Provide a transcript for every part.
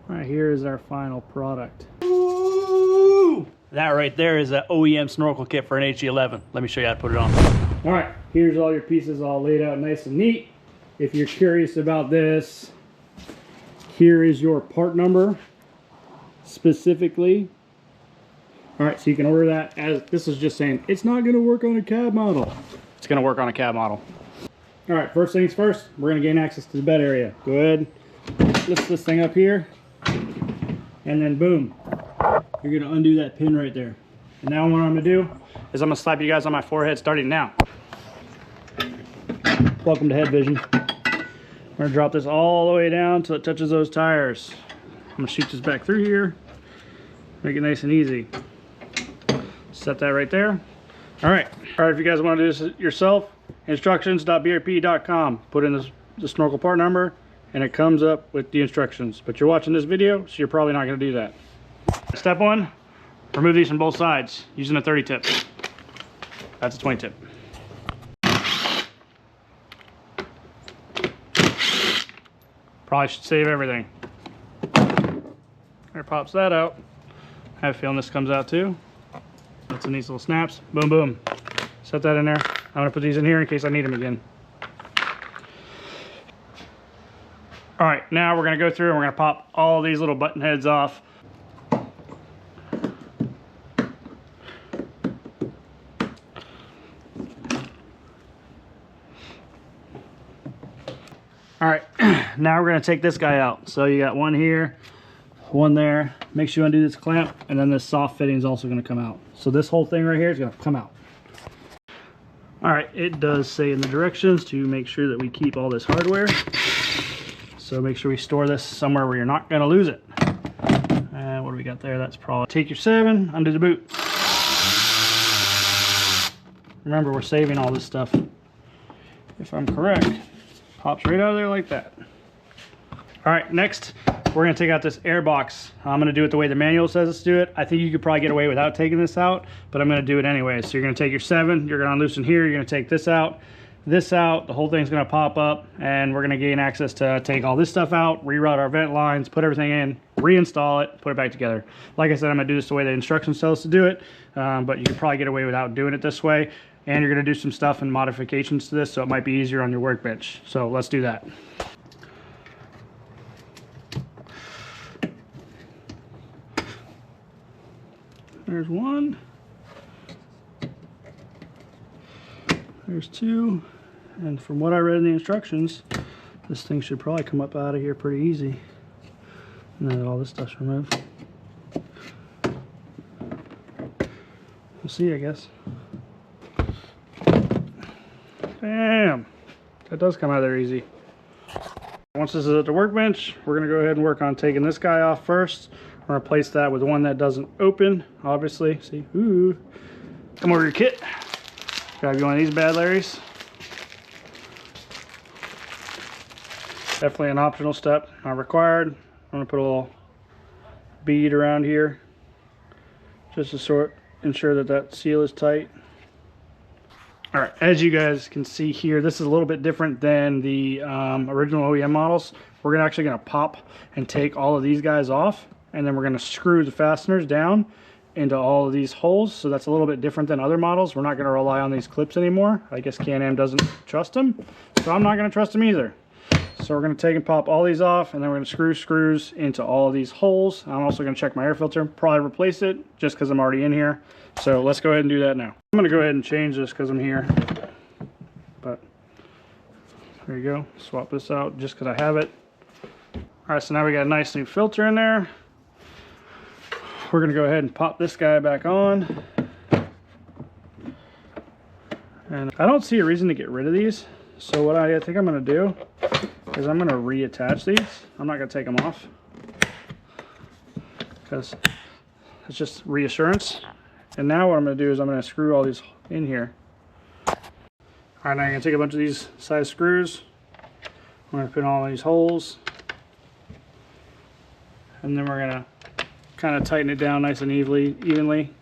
All right, here is our final product. Ooh, that right there is an OEM snorkel kit for an HD11. Let me show you how to put it on. All right, here's all your pieces all laid out nice and neat. If you're curious about this, here is your part number specifically. All right, so you can order that as, this is just saying, it's not gonna work on a cab model. It's gonna work on a cab model. All right, first things first, we're gonna gain access to the bed area. Go ahead, lift this thing up here, and then boom, you're gonna undo that pin right there. And now what I'm gonna do is I'm gonna slap you guys on my forehead starting now. Welcome to Head Vision. We're gonna drop this all the way down till it touches those tires. I'm gonna shoot this back through here, make it nice and easy. Set that right there. All right, if you guys wanna do this yourself, instructions.brp.com. Put in the snorkel part number and it comes up with the instructions. But you're watching this video, so you're probably not gonna do that. Step one, remove these from both sides using a 30 tip. That's a 20 tip. Probably should save everything. There, pops that out. I have a feeling this comes out too. That's some nice little snaps. Boom, boom. Set that in there. I'm gonna put these in here in case I need them again. All right, now we're gonna go through and we're gonna pop all these little button heads off. All right, now we're gonna take this guy out. So you got one here, one there. Make sure you undo this clamp, and then this soft fitting is also gonna come out. So this whole thing right here is gonna come out. All right, it does say in the directions to make sure that we keep all this hardware. So make sure we store this somewhere where you're not gonna lose it. And what do we got there? That's probably, take your 7, undo the boot. Remember, we're saving all this stuff. If I'm correct, pops right out of there like that. All right, next, we're gonna take out this Airbox. I'm gonna do it the way the manual says us to do it. I think you could probably get away without taking this out, but I'm gonna do it anyway. So you're gonna take your 7, you're gonna unloosen here, you're gonna take this out, the whole thing's gonna pop up, and we're gonna gain access to take all this stuff out, reroute our vent lines, put everything in, reinstall it, put it back together. Like I said, I'm gonna do this the way the instructions tell us to do it, but you can probably get away without doing it this way. And you're gonna do some stuff and modifications to this, so it might be easier on your workbench. So let's do that. There's one. There's 2. And from what I read in the instructions, this thing should probably come up out of here pretty easy. And then all this stuff's removed. We'll see, I guess. Bam! That does come out of there easy. Once this is at the workbench, we're going to go ahead and work on taking this guy off first. We're going to replace that with one that doesn't open, obviously. See, ooh. Come over your kit. Grab you one of these bad Larrys. Definitely an optional step, not required. I'm going to put a little bead around here just to ensure that that seal is tight. All right, as you guys can see here, this is a little bit different than the original OEM models. We're actually gonna pop and take all of these guys off, and then we're gonna screw the fasteners down into all of these holes. So that's a little bit different than other models. We're not gonna rely on these clips anymore. I guess Can-Am doesn't trust them, so I'm not gonna trust them either. So we're gonna take and pop all these off, and then we're gonna screw screws into all of these holes. I'm also gonna check my air filter, probably replace it just because I'm already in here. So let's go ahead and do that now. I'm gonna go ahead and change this because I'm here. But there you go, swap this out just because I have it. All right, so now we got a nice new filter in there. We're gonna go ahead and pop this guy back on. And I don't see a reason to get rid of these. So what I think I'm gonna do is I'm gonna reattach these. I'm not gonna take them off because it's just reassurance. And now what I'm going to do is I'm going to screw all these in here. All right, now I'm going to take a bunch of these size screws. I'm going to put in all these holes. And then we're going to kind of tighten it down nice and evenly.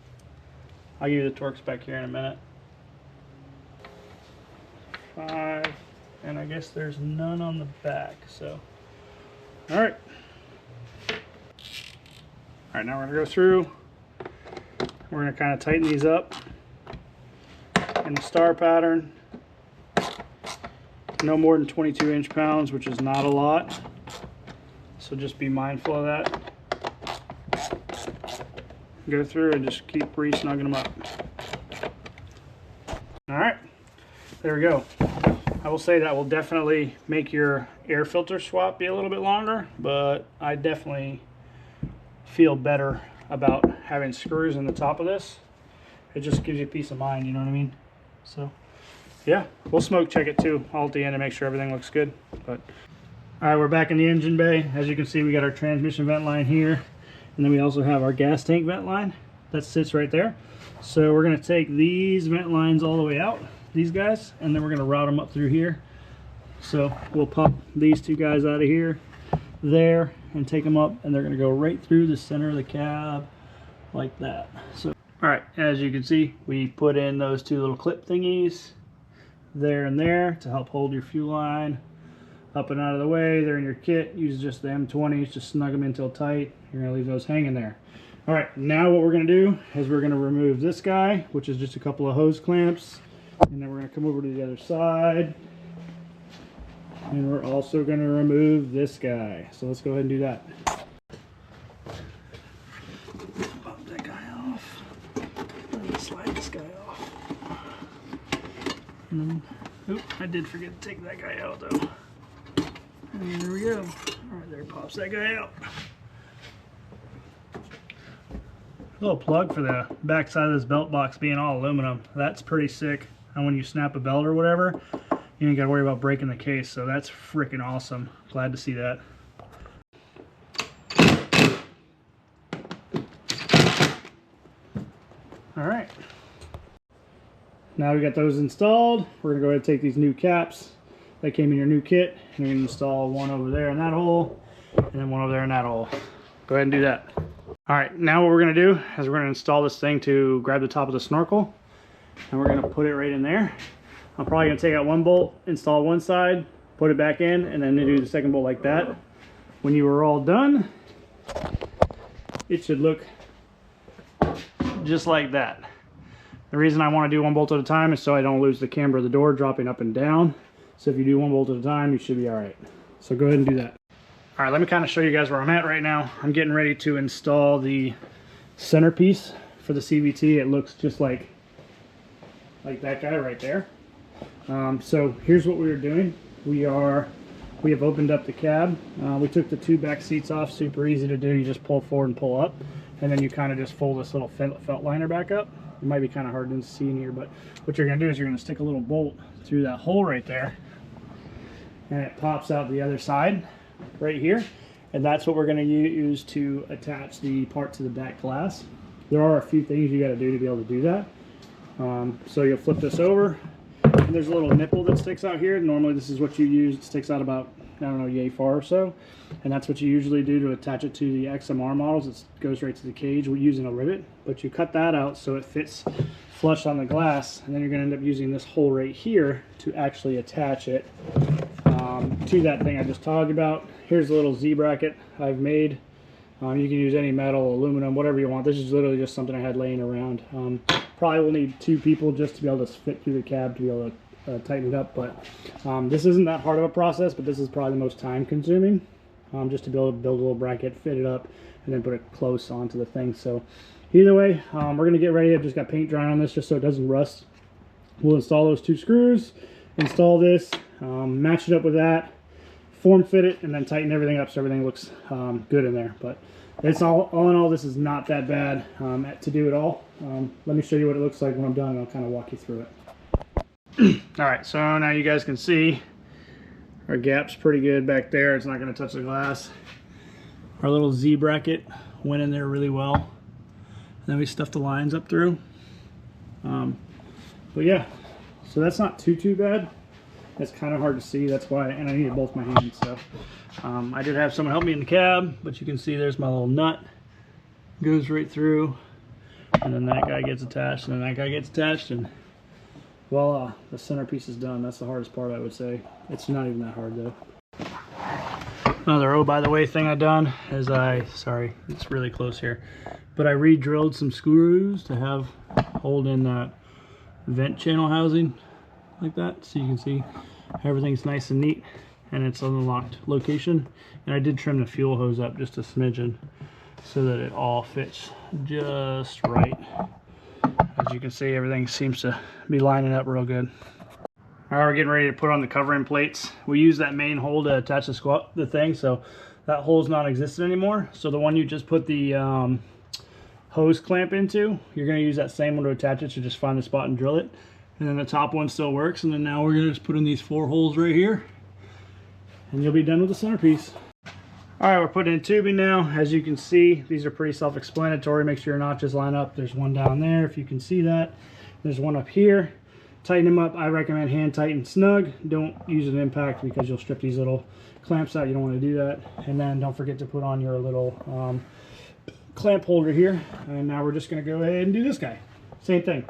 I'll give you the torque spec here in a minute. 5, and I guess there's none on the back, so. All right. right, now we're gonna go through. We're gonna kind of tighten these up in the star pattern. No more than 22 inch-pounds, which is not a lot. So just be mindful of that. Go through and just keep re-snugging them up. All right, there we go. I will say that will definitely make your air filter swap be a little bit longer, but I definitely feel better about having screws in the top of this. It just gives you peace of mind, you know what I mean? So yeah, we'll smoke check it too all at the end to make sure everything looks good. But all right, we're back in the engine bay. As you can see, we got our transmission vent line here, and then we also have our gas tank vent line that sits right there. So we're going to take these vent lines all the way out, these guys, and then we're going to route them up through here. So we'll pop these two guys out of here, there, and take them up, and they're going to go right through the center of the cab like that. So all right, as you can see, we put in those two little clip thingies there and there to help hold your fuel line up and out of the way. They're in your kit. Use just the M20s, just snug them in till tight. You're going to leave those hanging there. All right, now what we're going to do is we're going to remove this guy, which is just a couple of hose clamps, and then we're going to come over to the other side, and we're also going to remove this guy. So let's go ahead and do that. Pop that guy off. And slide this guy off. And then, oop, I did forget to take that guy out though. And there we go. All right, there pops that guy out. Little plug for the back side of this belt box being all aluminum. That's pretty sick. And when you snap a belt or whatever, you ain't got to worry about breaking the case. So that's freaking awesome. Glad to see that. All right. Now we got those installed. We're going to go ahead and take these new caps that came in your new kit, and you're going to install one over there in that hole, and then one over there in that hole. Go ahead and do that. All right, now what we're going to do is we're going to install this thing to grab the top of the snorkel, and we're going to put it right in there. I'm probably going to take out one bolt, install one side, put it back in, and then do the second bolt like that. When you are all done, it should look just like that. The reason I want to do one bolt at a time is so I don't lose the camber of the door dropping up and down. So if you do one bolt at a time, you should be all right. So go ahead and do that. All right, let me kind of show you guys where I'm at right now. I'm getting ready to install the centerpiece for the CVT. It looks just like that guy right there. So here's what we were doing. We have opened up the cab. We took the two back seats off. Super easy to do. You just pull forward and pull up, and then you kind of just fold this little felt liner back up. It might be kind of hard to see in here, but what you're going to do is you're going to stick a little bolt through that hole right there, and it pops out the other side right here, and that's what we're going to use to attach the part to the back glass. There are a few things you got to do to be able to do that. So you'll flip this over, and there's a little nipple that sticks out here. Normally this is what you use. It sticks out about, I don't know, yay far or so, and that's what you usually do to attach it to the XMR models. It goes right to the cage using a rivet, but you cut that out so it fits flush on the glass, and then you're going to end up using this hole right here to actually attach it to that thing I just talked about. Here's a little Z bracket I've made. You can use any metal, aluminum, whatever you want. This is literally just something I had laying around. Probably will need two people just to be able to fit through the cab to be able to tighten it up, but this isn't that hard of a process, but this is probably the most time consuming, just to be able to build a little bracket, fit it up, and then put it close onto the thing. So either way, we're going to get ready. I've just got paint drying on this just so it doesn't rust. We'll install those two screws, install this, match it up with that, form fit it, and then tighten everything up so everything looks good in there. But it's all in all, this is not that bad to do it all. Let me show you what it looks like when I'm done, and I'll kind of walk you through it. All right, so now you guys can see our gap's pretty good back there. It's not going to touch the glass. Our little Z bracket went in there really well. And then we stuffed the lines up through. But yeah, so that's not too bad. It's kind of hard to see, that's why, and I needed both my hands. So I did have someone help me in the cab, but you can see there's my little nut. Goes right through, and then that guy gets attached, and then that guy gets attached, and voila, the centerpiece is done. That's the hardest part, I would say. It's not even that hard though. Another oh by the way thing I done is sorry, it's really close here, but I re-drilled some screws to have hold in that vent channel housing like that, so you can see everything's nice and neat and it's on the locked location. And I did trim the fuel hose up just a smidgen so that it all fits just right. As you can see, everything seems to be lining up real good. All right, we're getting ready to put on the covering plates. We use that main hole to attach the thing, so that hole's non-existent anymore. So the one you just put the hose clamp into, you're going to use that same one to attach it, so just find the spot and drill it. And then the top one still works, and then now we're going to just put in these 4 holes right here, and you'll be done with the centerpiece. All right, we're putting in tubing now. As you can see, these are pretty self-explanatory. Make sure your notches line up. There's one down there, if you can see that. There's one up here. Tighten them up. I recommend hand tighten snug. Don't use an impact because you'll strip these little clamps out. You don't want to do that. And then don't forget to put on your little clamp holder here. And now we're just going to go ahead and do this guy. Same thing.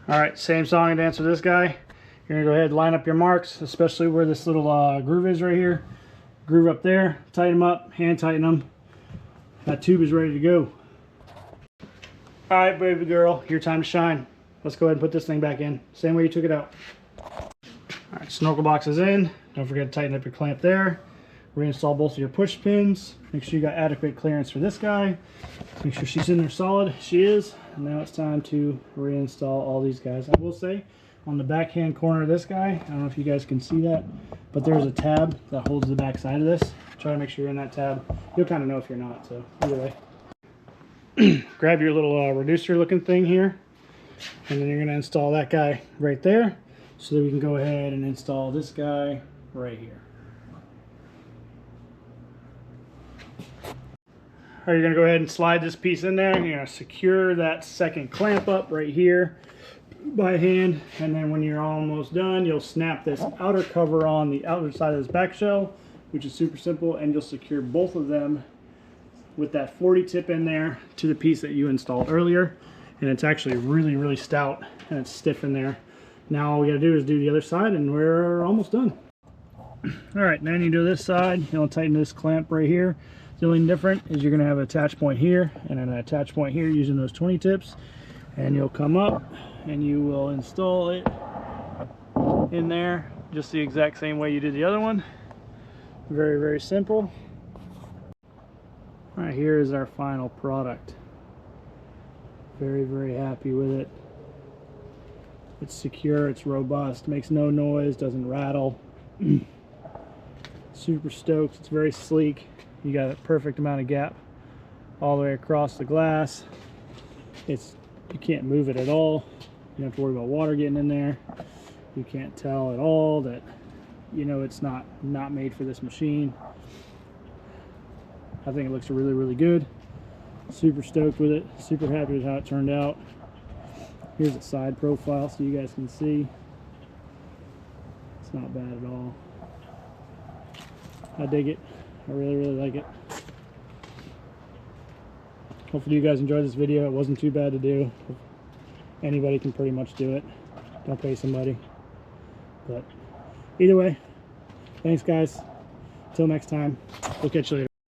All right, same song and dance with this guy. You're going to go ahead and line up your marks, especially where this little groove is right here. Groove up there, tighten them up, hand tighten them. That tube is ready to go. All right, baby girl, your time to shine. Let's go ahead and put this thing back in. Same way you took it out. All right, snorkel box is in. Don't forget to tighten up your clamp there. Reinstall both of your push pins. Make sure you got adequate clearance for this guy. Make sure she's in there solid. She is. And now it's time to reinstall all these guys. I will say, on the backhand corner of this guy, I don't know if you guys can see that, but there's a tab that holds the back side of this. Try to make sure you're in that tab. You'll kind of know if you're not, so either way. Grab your little reducer looking thing here, and then you're going to install that guy right there, so that we can go ahead and install this guy right here. All right, you're going to go ahead and slide this piece in there. You're going to secure that second clamp up right here by hand, and then when you're almost done, you'll snap this outer cover on the outer side of this back shell, which is super simple, and you'll secure both of them with that 40 tip in there to the piece that you installed earlier. And it's actually really, really stout, and it's stiff in there. Now all we gotta do is do the other side, and we're almost done. All right, now you do this side. You'll tighten this clamp right here. The only different is you're gonna have an attach point here and an attach point here using those 20 tips, and you'll come up and you will install it in there just the exact same way you did the other one. Very, very simple. All right, here is our final product. Very, very happy with it. It's secure, it's robust, makes no noise, doesn't rattle. Super stoked. It's very sleek. You got a perfect amount of gap all the way across the glass. You can't move it at all. You don't have to worry about water getting in there. You can't tell at all that, you know, it's not made for this machine. I think it looks really, really good. Super stoked with it. Super happy with how it turned out. Here's a side profile so you guys can see. It's not bad at all. I dig it. I really, really like it. Hopefully you guys enjoyed this video. It wasn't too bad to do. Anybody can pretty much do it. Don't pay somebody. But either way, thanks guys. Until next time, we'll catch you later.